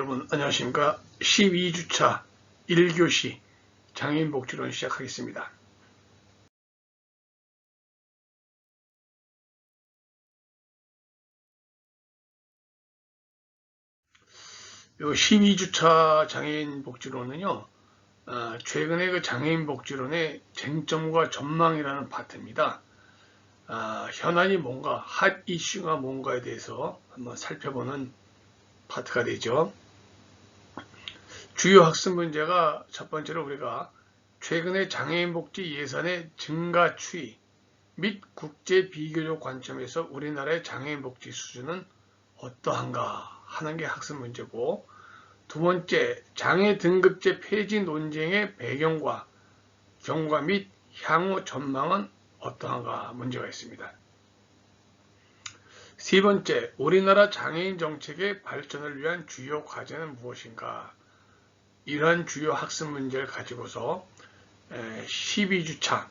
여러분 안녕하십니까. 12주차 1교시 장애인복지론 시작하겠습니다. 요 12주차 장애인복지론은요, 최근에 그 장애인복지론의 쟁점과 전망이라는 파트입니다. 현안이 뭔가, 핫 이슈가 뭔가에 대해서 한번 살펴보는 파트가 되죠. 주요 학습 문제가 첫 번째로 우리가 최근의 장애인 복지 예산의 증가 추이 및 국제 비교적 관점에서 우리나라의 장애인 복지 수준은 어떠한가 하는 게 학습 문제고, 두 번째, 장애 등급제 폐지 논쟁의 배경과 경과 및 향후 전망은 어떠한가 문제가 있습니다. 세 번째, 우리나라 장애인 정책의 발전을 위한 주요 과제는 무엇인가? 이러한 주요 학습 문제를 가지고서 12주차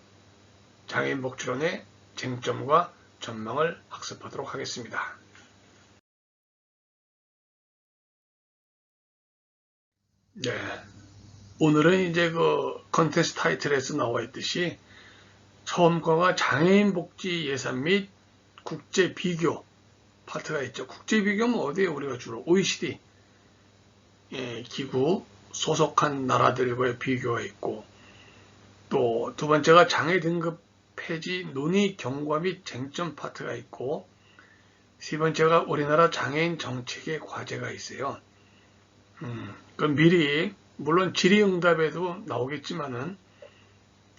장애인 복지론의 쟁점과 전망을 학습하도록 하겠습니다. 네, 오늘은 이제 그 컨텐츠 타이틀에서 나와 있듯이 처음 거가 장애인 복지 예산 및 국제 비교 파트가 있죠. 국제 비교는 어디에 우리가 주로 OECD 기구 소속한 나라들과의 비교가 있고, 또 두 번째가 장애 등급 폐지 논의 경과 및 쟁점 파트가 있고, 세 번째가 우리나라 장애인 정책의 과제가 있어요. 그럼 미리 물론 질의응답에도 나오겠지만은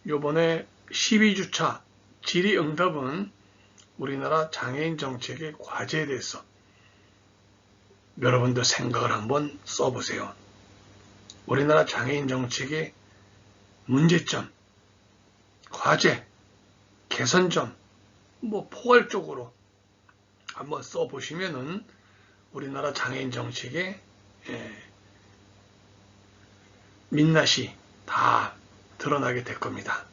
요번에 12주차 질의응답은 우리나라 장애인 정책의 과제에 대해서 여러분도 생각을 한번 써보세요. 우리나라 장애인 정책의 문제점, 과제, 개선점, 포괄적으로 한번 써보시면은 우리나라 장애인 정책의 민낯이 다 드러나게 될 겁니다.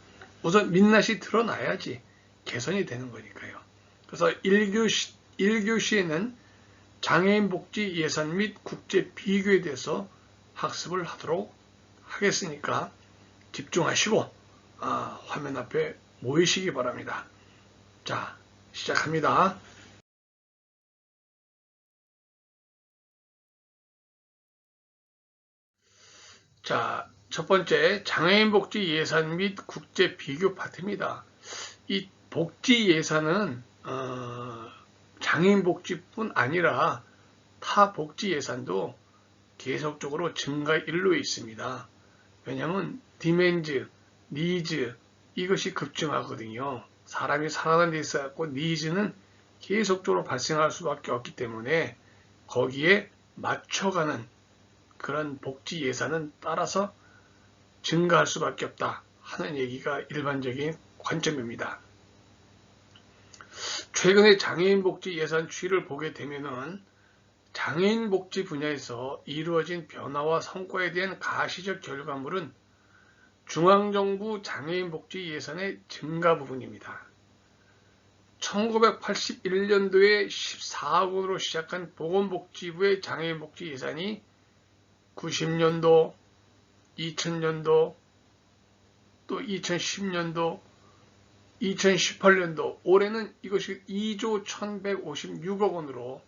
우선 민낯이 드러나야지 개선이 되는 거니까요. 그래서 1교시에는 장애인 복지 예산 및 국제 비교에 대해서 학습을 하도록 하겠으니까 집중하시고 화면 앞에 모이시기 바랍니다. 자, 시작합니다. 자, 첫 번째 장애인 복지 예산 및 국제 비교 파트입니다. 이 복지 예산은 장애인 복지뿐 아니라 타 복지 예산도 계속적으로 증가 일로에 있습니다. 왜냐하면 디맨드, 니즈 이것이 급증하거든요. 사람이 살아가는 데 있어 갖고 니즈는 계속적으로 발생할 수밖에 없기 때문에 거기에 맞춰가는 그런 복지 예산은 따라서 증가할 수밖에 없다 하는 얘기가 일반적인 관점입니다. 최근에 장애인 복지 예산 추이를 보게 되면은 장애인 복지 분야에서 이루어진 변화와 성과에 대한 가시적 결과물은 중앙정부 장애인 복지 예산의 증가 부분입니다. 1981년도에 14억 원으로 시작한 보건복지부의 장애인 복지 예산이 90년도, 2000년도, 또 2010년도, 2018년도, 올해는 이것이 2조 1156억 원으로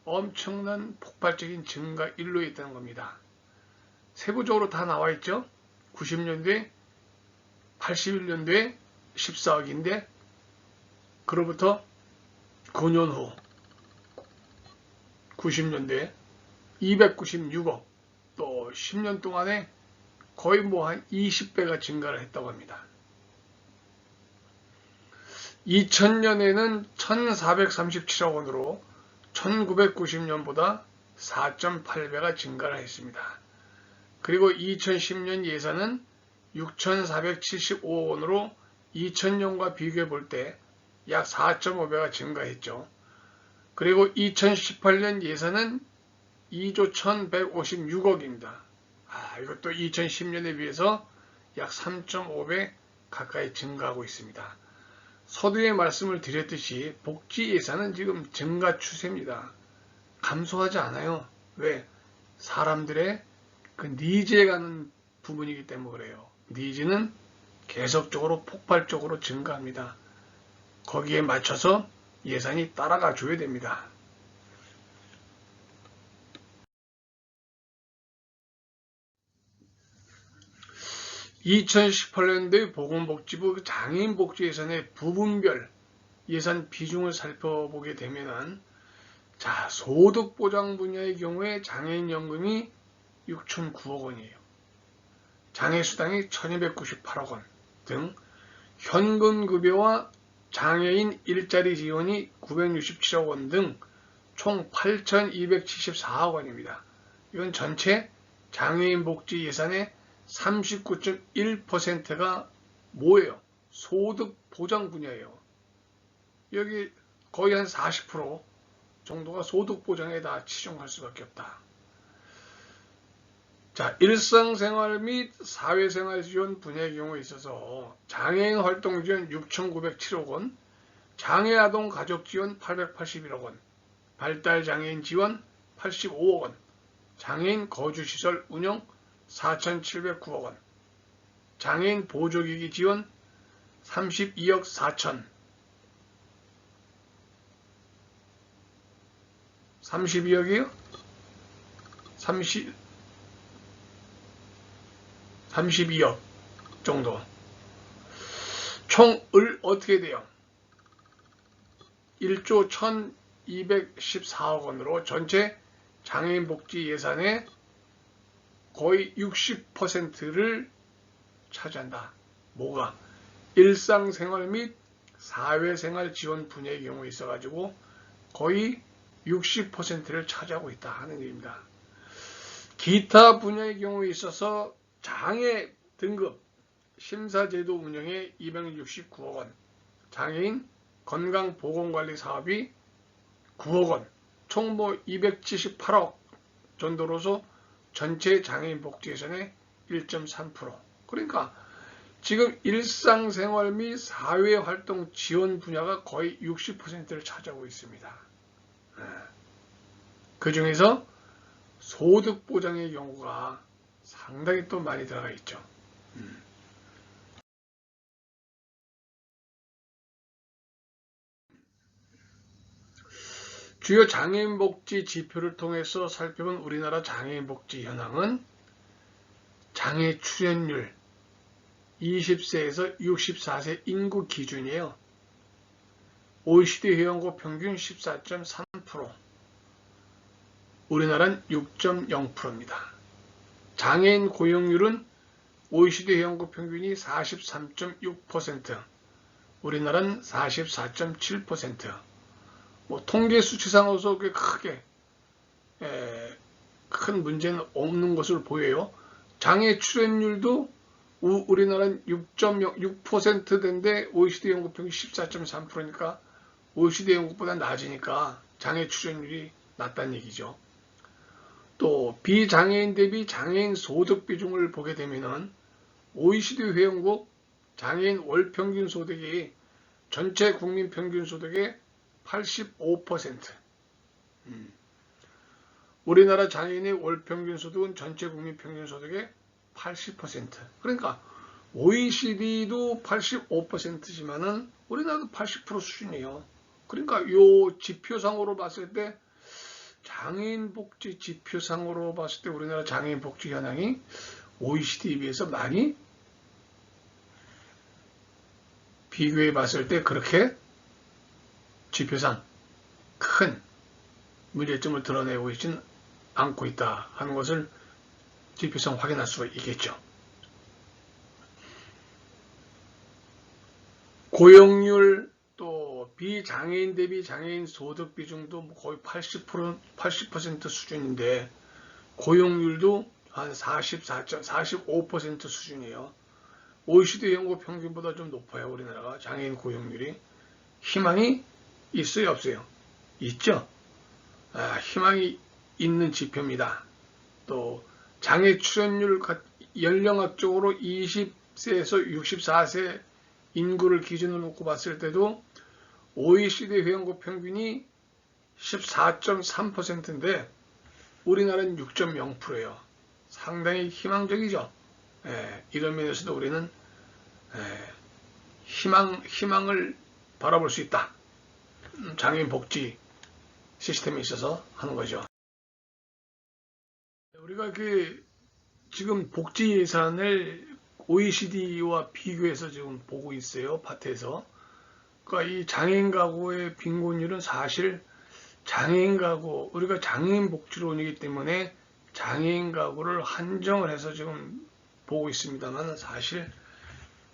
엄청난 폭발적인 증가 일로에 있다는 겁니다. 세부적으로 다 나와 있죠. 90년도에 81년도에 14억인데 그로부터 9년 후 90년대에 296억, 또 10년 동안에 거의 한 20배가 증가를 했다고 합니다. 2000년에는 1437억 원으로 1990년보다 4.8배가 증가를 했습니다. 그리고 2010년 예산은 6,475억 원으로 2000년과 비교해 볼 때 약 4.5배가 증가했죠. 그리고 2018년 예산은 2조 1156억입니다. 이것도 2010년에 비해서 약 3.5배 가까이 증가하고 있습니다. 서두에 말씀을 드렸듯이 복지 예산은 지금 증가 추세입니다. 감소하지 않아요. 왜? 사람들의 그 니즈에 가는 부분이기 때문에 그래요. 니즈는 계속적으로 폭발적으로 증가합니다. 거기에 맞춰서 예산이 따라가 줘야 됩니다. (2018년도에) 보건복지부 장애인복지 예산의 부분별 예산 비중을 살펴보게 되면은, 자, 소득보장 분야의 경우에 장애인연금이 6,009억 원이에요. 장애수당이 1,298억 원 등 현금급여와 장애인 일자리 지원이 967억 원 등 총 8,274억 원입니다. 이건 전체 장애인 복지 예산의 39.1%가 뭐예요? 소득 보장 분야예요. 여기 거의 한 40% 정도가 소득 보장에 다 치중할 수밖에 없다. 자, 일상생활 및 사회생활 지원 분야의 경우에 있어서 장애인 활동 지원 6,907억 원, 장애아동 가족 지원 881억 원, 발달장애인 지원 85억 원, 장애인 거주시설 운영 4,709억 원, 장애인 보조기기 지원 32억 4천, 32억이요? 32억 정도. 총을 어떻게 돼요? 1조 1,214억 원으로 전체 장애인 복지 예산의 거의 60%를 차지한다. 뭐가? 일상생활 및 사회생활 지원 분야의 경우에 있어가지고 거의 60%를 차지하고 있다 하는 얘기입니다. 기타 분야의 경우에 있어서 장애 등급 심사제도 운영에 269억 원, 장애인 건강보건관리 사업이 9억 원, 총 278억 정도로서 전체 장애인 복지 예산의 1.3%. 그러니까 지금 일상생활 및 사회활동 지원 분야가 거의 60%를 차지하고 있습니다. 그 중에서 소득보장의 경우가 상당히 또 많이 들어가 있죠. 주요 장애인 복지 지표를 통해서 살펴본 우리나라 장애인 복지 현황은 장애 출연율 20세에서 64세 인구 기준이에요. OECD 회원국 평균 14.3%, 우리나라는 6.0%입니다. 장애인 고용률은 OECD 회원국 평균이 43.6%, 우리나라는 44.7%. 통계 수치상으로서 크게 큰 문제는 없는 것으로 보여요. 장애 출연율도 우리나라는 6.6%인데 OECD 회원국 평균 14.3%니까 OECD 회원국보다 낮으니까 장애 출연율이 낮다는 얘기죠. 또 비장애인 대비 장애인 소득 비중을 보게 되면은 OECD 회원국 장애인 월 평균 소득이 전체 국민 평균 소득의 85%. 우리나라 장애인의 월 평균 소득은 전체 국민 평균 소득의 80%. 그러니까 OECD도 85%지만은 우리나라도 80% 수준이에요. 그러니까 이 지표상으로 봤을 때 장애인 복지 지표상으로 봤을 때 우리나라 장애인 복지 현황이 OECD에 비해서 많이 비교해 봤을 때 그렇게 지표상 큰 문제점을 드러내고 있지는 않고 있다 하는 것을 지표상 확인할 수가 있겠죠. 고용률 또 비장애인 대비 장애인 소득 비중도 거의 80% 수준인데 고용률도 한 45% 수준이에요. OECD 연구 평균보다 좀 높아요. 우리나라가 장애인 고용률이. 희망이 있어요, 없어요? 있죠. 희망이 있는 지표입니다. 또 장애 출연율 연령학적으로 20세에서 64세 인구를 기준으로 놓고 봤을 때도 OECD 회원국 평균이 14.3%인데 우리나라는 6.0%예요. 상당히 희망적이죠. 이런 면에서도 우리는 희망을 바라볼 수 있다. 장애인 복지 시스템에 있어서 하는 거죠. 우리가 지금 복지 예산을 OECD와 비교해서 지금 보고 있어요. 밭에서. 그러니까 이 장애인 가구의 빈곤율은 사실 장애인 가구, 우리가 장애인 복지론이기 때문에 장애인 가구를 한정을 해서 지금 보고 있습니다만 사실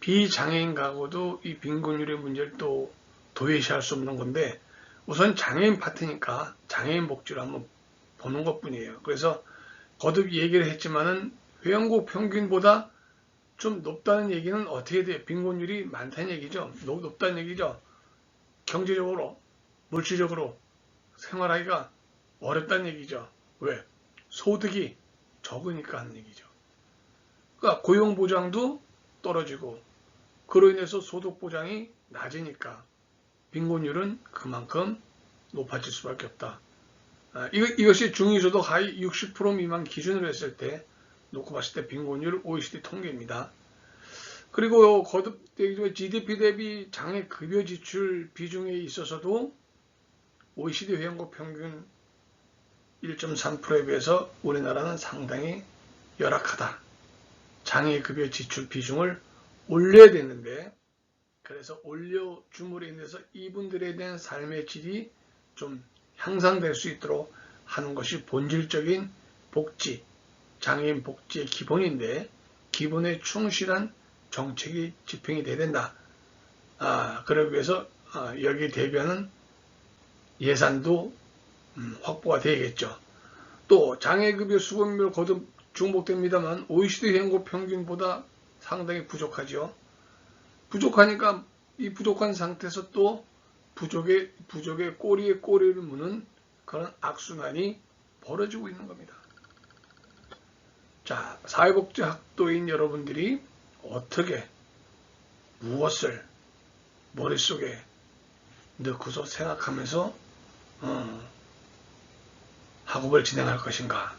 비장애인 가구도 이 빈곤율의 문제를 또 도외시할 수 없는 건데 우선 장애인 파트니까 장애인 복지를 한번 보는 것 뿐이에요. 그래서 거듭 얘기를 했지만은 회원국 평균보다 좀 높다는 얘기는 어떻게 돼요? 빈곤율이 많다는 얘기죠. 높다는 얘기죠. 경제적으로, 물질적으로 생활하기가 어렵다는 얘기죠. 왜? 소득이 적으니까 하는 얘기죠. 그러니까 고용보장도 떨어지고 그로 인해서 소득보장이 낮으니까 빈곤율은 그만큼 높아질 수밖에 없다. 이것이 중위소득 하위 60% 미만 기준으로 했을 때 놓고 봤을 때 빈곤율 OECD 통계입니다. 그리고 거듭 GDP 대비 장애급여 지출 비중에 있어서도 OECD 회원국 평균 1.3%에 비해서 우리나라는 상당히 열악하다. 장애급여 지출 비중을 올려야 되는데 그래서 올려줌으로 인해서 이분들에 대한 삶의 질이 좀 향상될 수 있도록 하는 것이 본질적인 복지, 장애인 복지의 기본인데 기본에 충실한 정책이 집행이 돼야 된다. 그러기 위해서 여기에 대비하는 예산도 확보가 되겠죠. 또 장애급여 수급률 거듭 중복됩니다만 OECD 회원국 평균보다 상당히 부족하죠. 부족하니까 이 부족한 상태에서 또 부족의 꼬리에 꼬리를 무는 그런 악순환이 벌어지고 있는 겁니다. 자, 사회복지학도인 여러분들이 어떻게 무엇을 머릿속에 넣고서 생각하면서 학업을 진행할 것인가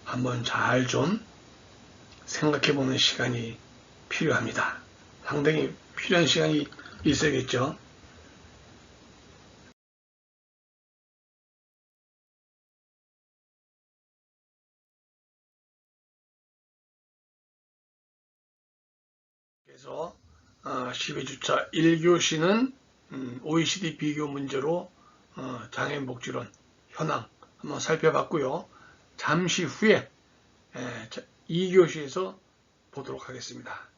한번 잘 좀 생각해보는 시간이 필요합니다. 상당히 필요한 시간이 있어야겠죠. 그래서 12주차 1교시는 OECD 비교 문제로 장애인 복지론 현황 한번 살펴봤고요. 잠시 후에 2교시에서 보도록 하겠습니다.